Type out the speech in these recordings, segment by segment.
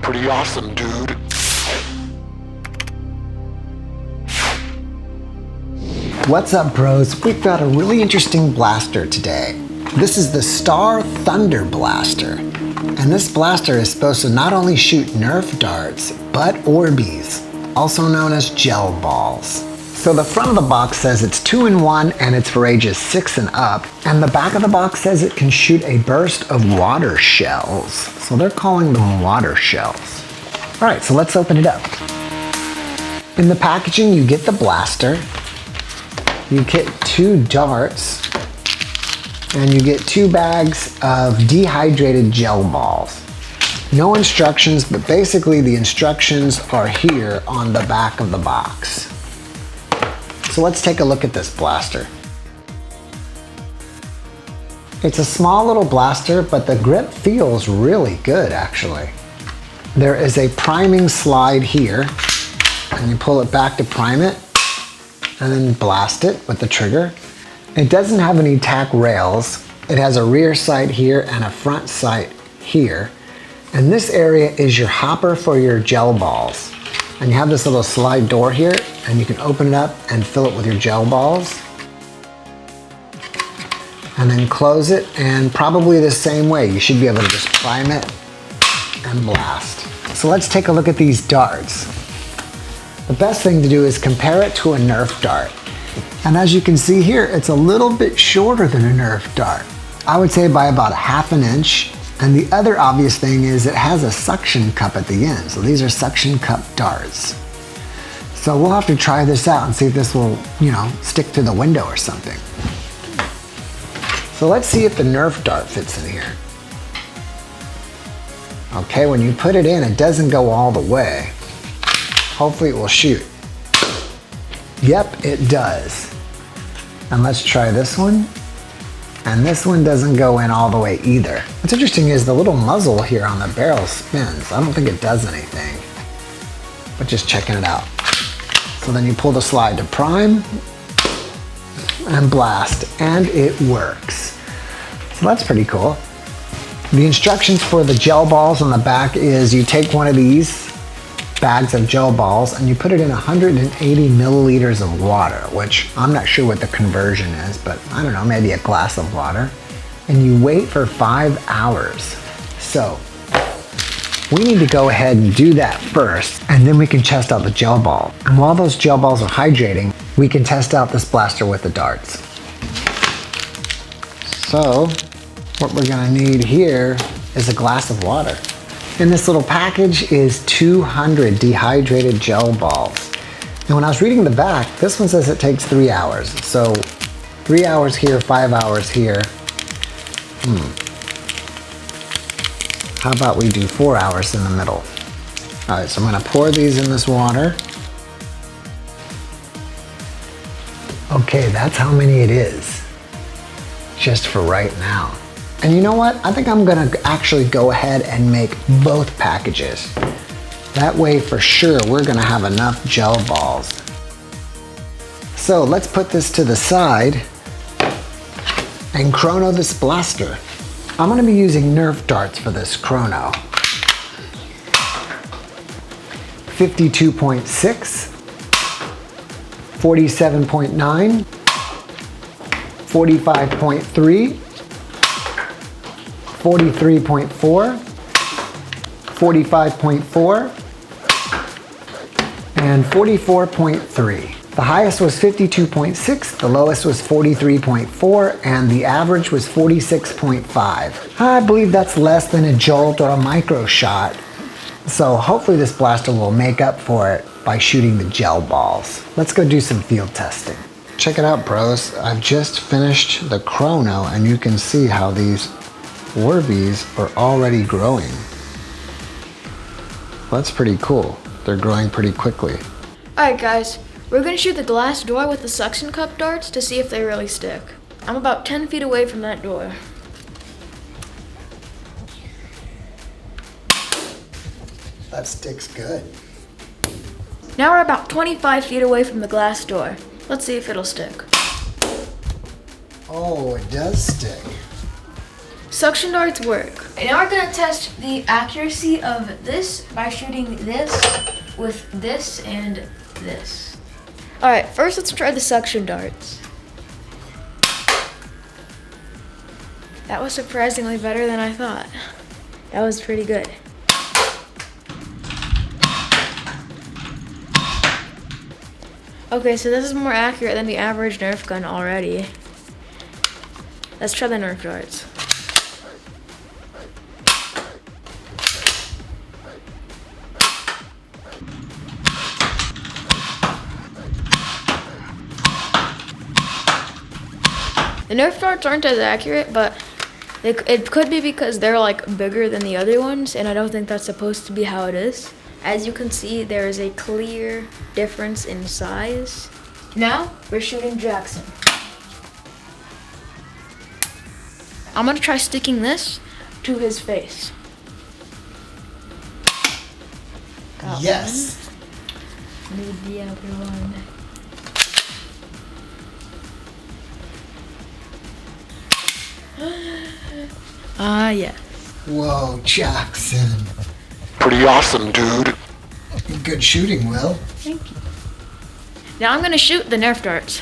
Pretty awesome, dude. What's up, bros? We've got a really interesting blaster today. This is the Star Thunder Blaster. And this blaster is supposed to not only shoot Nerf darts, but ORBEEZ, also known as gel balls. So the front of the box says it's 2-in-1 and it's for ages 6 and up. And the back of the box says it can shoot a burst of water shells. So they're calling them water shells. All right, so let's open it up. In the packaging, you get the blaster, you get 2 darts, and you get 2 bags of dehydrated gel balls. No instructions, but basically the instructions are here on the back of the box. So let's take a look at this blaster. It's a small little blaster, but the grip feels really good actually. There is a priming slide here, and you pull it back to prime it, and then blast it with the trigger. It doesn't have any tack rails. It has a rear sight here and a front sight here. And this area is your hopper for your gel balls. And you have this little slide door here, and you can open it up and fill it with your gel balls. And then close it, and probably the same way. You should be able to just prime it and blast. So let's take a look at these darts. The best thing to do is compare it to a Nerf dart. And as you can see here, it's a little bit shorter than a Nerf dart. I would say by about 1/2 inch. And the other obvious thing is it has a suction cup at the end. So these are suction cup darts. So we'll have to try this out and see if this will, stick to the window or something. So let's see if the Nerf dart fits in here. Okay, when you put it in, it doesn't go all the way. Hopefully it will shoot. Yep, it does. And let's try this one. And this one doesn't go in all the way either. What's interesting is the little muzzle here on the barrel spins. I don't think it does anything, but just checking it out. So then you pull the slide to prime and blast, and it works. So that's pretty cool. The instructions for the gel balls on the back is you take one of these bags of gel balls and you put it in 180 milliliters of water, which I'm not sure what the conversion is, but I don't know, maybe a glass of water. And you wait for 5 hours. So we need to go ahead and do that first, and then we can test out the gel ball. And while those gel balls are hydrating, we can test out this blaster with the darts. So what we're gonna need here is a glass of water. In this little package is 200 dehydrated gel balls. And when I was reading the back, this one says it takes 3 hours. So 3 hours here, 5 hours here. How about we do 4 hours in the middle? All right, so I'm gonna pour these in this water. Okay, that's how many it is, just for right now. And you know what? I think I'm gonna actually go ahead and make both packages. That way, for sure, we're gonna have enough gel balls. So let's put this to the side and chrono this blaster. I'm gonna be using Nerf darts for this chrono. 52.6, 47.9, 45.3, 43.4, 45.4, and 44.3. The highest was 52.6, the lowest was 43.4, and the average was 46.5. I believe that's less than a jolt or a micro shot. So hopefully this blaster will make up for it by shooting the gel balls. Let's go do some field testing. Check it out, bros. I've just finished the chrono, and you can see how these ORBEEZ are already growing. That's pretty cool. They're growing pretty quickly. Alright guys, we're gonna shoot the glass door with the suction cup darts to see if they really stick. I'm about 10 feet away from that door. That sticks good. Now we're about 25 feet away from the glass door. Let's see if it'll stick. Oh, it does stick. suction darts work. And now we're gonna test the accuracy of this by shooting this with this and this. All right, first let's try the suction darts. That was surprisingly better than I thought. That was pretty good. Okay, so this is more accurate than the average Nerf gun already. Let's try the Nerf darts. The Nerf darts aren't as accurate, but it could be because they're like bigger than the other ones, and I don't think that's supposed to be how it is. As you can see, there is a clear difference in size. Now, we're shooting Jackson. I'm gonna try sticking this to his face. Got Yes. one. Need the other one. Ah, yes. Whoa, Jackson. Pretty awesome, dude. Good shooting, Will. Thank you. Now I'm gonna shoot the Nerf darts.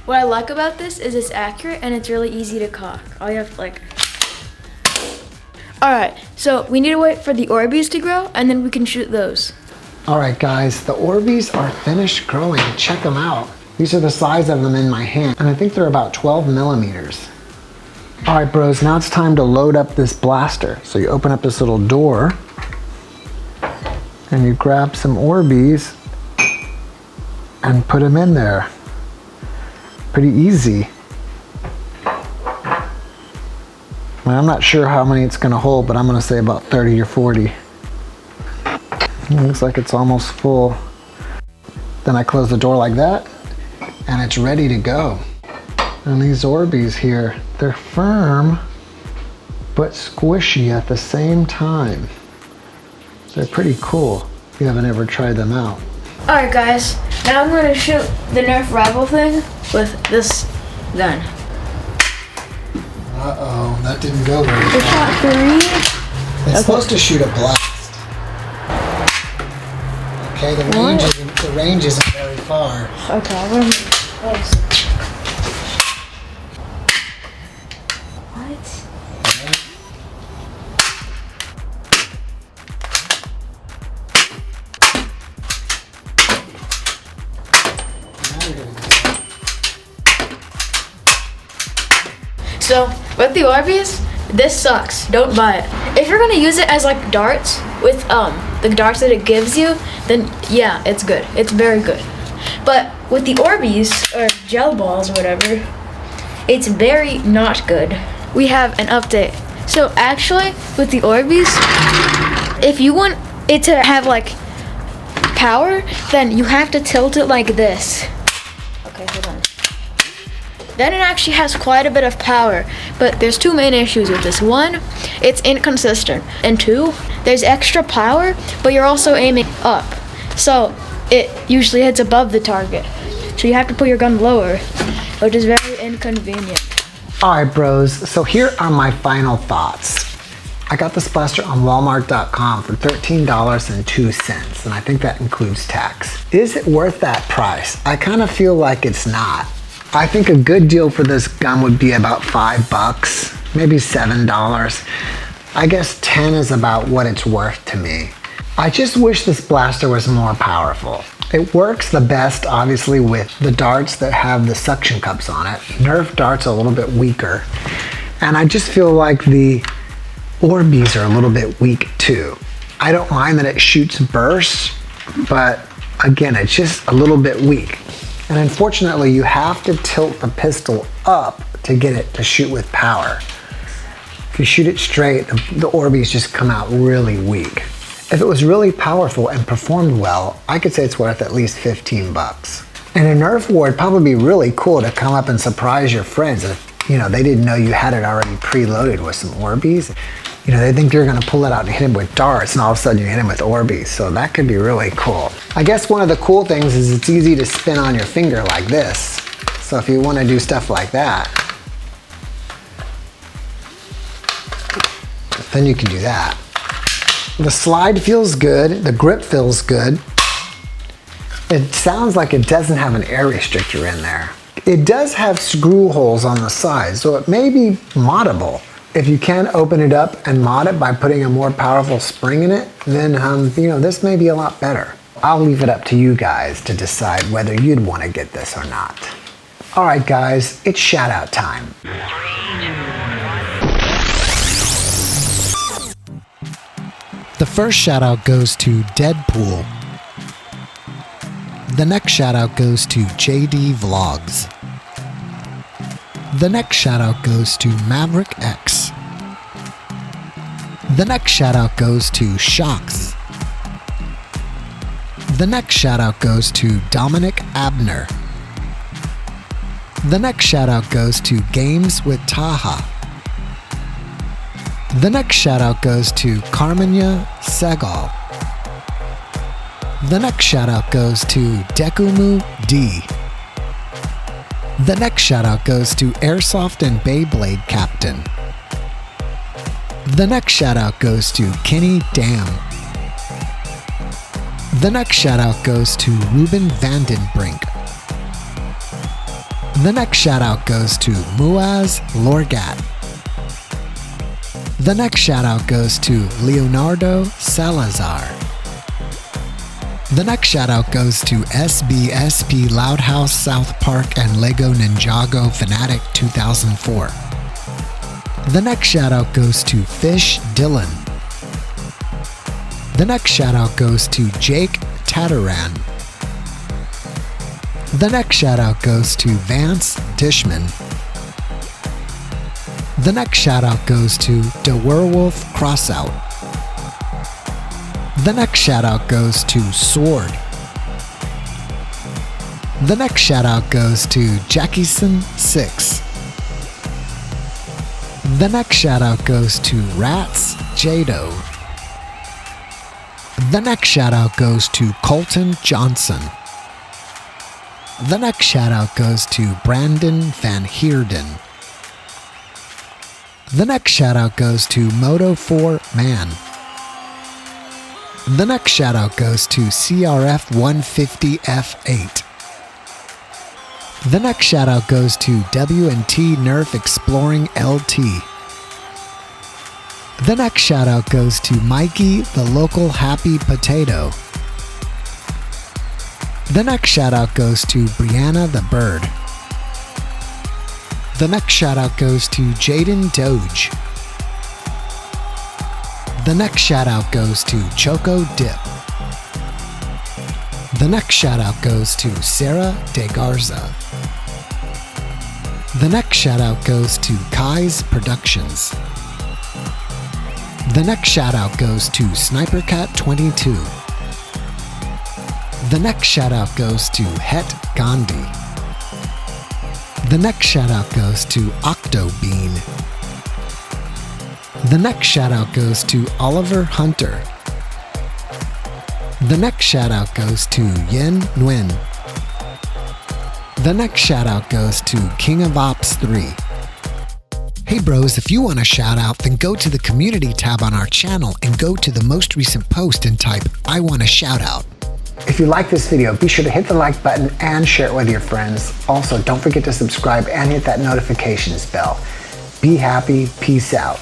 What I like about this is it's accurate and it's really easy to cock. All you have to Alright, so we need to wait for the ORBEEZ to grow and then we can shoot those. All right, guys, the ORBEEZ are finished growing. Check them out. These are the size of them in my hand, and I think they're about 12 millimeters. All right, bros, now it's time to load up this blaster. So you open up this little door and you grab some ORBEEZ and put them in there. Pretty easy. Well, I'm not sure how many it's gonna hold, but I'm gonna say about 30 or 40. It looks like it's almost full. Then I close the door like that, and it's ready to go. And these ORBEEZ here, they're firm, but squishy at the same time. They're pretty cool if you haven't ever tried them out. Alright guys, now I'm gonna shoot the Nerf rival thing with this gun. Uh-oh, that didn't go very It's far. shot 3. It's supposed to shoot a blast. Okay, the range isn't very far. Okay, I'm gonna move close. What? So, with the ORBEEZ, this sucks. Don't buy it. If you're gonna use it as like darts with the darts that it gives you, then yeah, it's good. It's very good. But with the ORBEEZ or gel balls or whatever, it's very not good. We have an update. So actually, with the ORBEEZ, if you want it to have like power, then you have to tilt it like this. Okay, hold on. Then it actually has quite a bit of power, but there's two main issues with this. One, it's inconsistent, and two, there's extra power, but you're also aiming up, so it usually hits above the target. So you have to put your gun lower, which is very inconvenient. All right, bros, so here are my final thoughts. I got this blaster on Walmart.com for $13.02, and I think that includes tax. Is it worth that price? I kind of feel like it's not. I think a good deal for this gun would be about $5, maybe $7. I guess 10 is about what it's worth to me. I just wish this blaster was more powerful. It works the best, obviously, with the darts that have the suction cups on it. Nerf darts are a little bit weaker. And I just feel like the ORBEEZ are a little bit weak too. I don't mind that it shoots bursts, but again, it's just a little bit weak. And unfortunately, you have to tilt the pistol up to get it to shoot with power. If you shoot it straight, the ORBEEZ just come out really weak. If it was really powerful and performed well, I could say it's worth at least $15. In a Nerf war, it'd probably be really cool to come up and surprise your friends if, they didn't know you had it already preloaded with some ORBEEZ. They think you're gonna pull it out and hit him with darts, and all of a sudden you hit him with ORBEEZ. So that could be really cool. I guess one of the cool things is it's easy to spin on your finger like this. So if you wanna do stuff like that, then you can do that. The slide feels good, the grip feels good. It sounds like it doesn't have an air restrictor in there. It does have screw holes on the sides, so it may be moddable. If you can open it up and mod it by putting a more powerful spring in it, then this may be a lot better. I'll leave it up to you guys to decide whether you'd want to get this or not. All right, guys, it's shout out time. The first shout out goes to Deadpool. The next shout out goes to JD Vlogs. The next shout out goes to Maverick X. The next shout out goes to Shocks. The next shout out goes to Dominic Abner. The next shout out goes to Games with Taha. The next shout out goes to Carmenya Segal. The next shout out goes to Dekumu D. The next shout out goes to Airsoft and Beyblade Captain. The next shout out goes to Kenny Dam. The next shout out goes to Ruben Vandenbrink. The next shout out goes to Muaz Lorgat. The next shout out goes to Leonardo Salazar. The next shout out goes to SBSP Loudhouse South Park and Lego Ninjago Fanatic 2004. The next shout out goes to Fish Dylan. The next shout out goes to Jake Tataran. The next shout out goes to Vance Dishman. The next shout out goes to The Werewolf Crossout. The next shout out goes to Sword. The next shout out goes to Jackison6. The next shout out goes to Rats Jado. The next shout out goes to Colton Johnson. The next shout out goes to Brandon Van Heerden. The next shout out goes to Moto4 Man. The next shout out goes to CRF 150F8. The next shout out goes to W&T Nerf Exploring LT. The next shout out goes to Mikey the Local Happy Potato. The next shout out goes to Brianna the Bird. The next shout out goes to Jaden Doge. The next shout out goes to Choco Dip. The next shout out goes to Sarah De Garza. The next shout out goes to Kai's Productions. The next shout out goes to SniperCat22. The next shout out goes to Het Gandhi. The next shout out goes to Octobean. The next shout out goes to Oliver Hunter. The next shout out goes to Yen Nguyen. The next shout out goes to King of Ops 3. Hey bros, if you want a shout out, then go to the community tab on our channel and go to the most recent post and type, I want a shout out. If you like this video, be sure to hit the like button and share it with your friends. Also, don't forget to subscribe and hit that notifications bell. Be happy, peace out.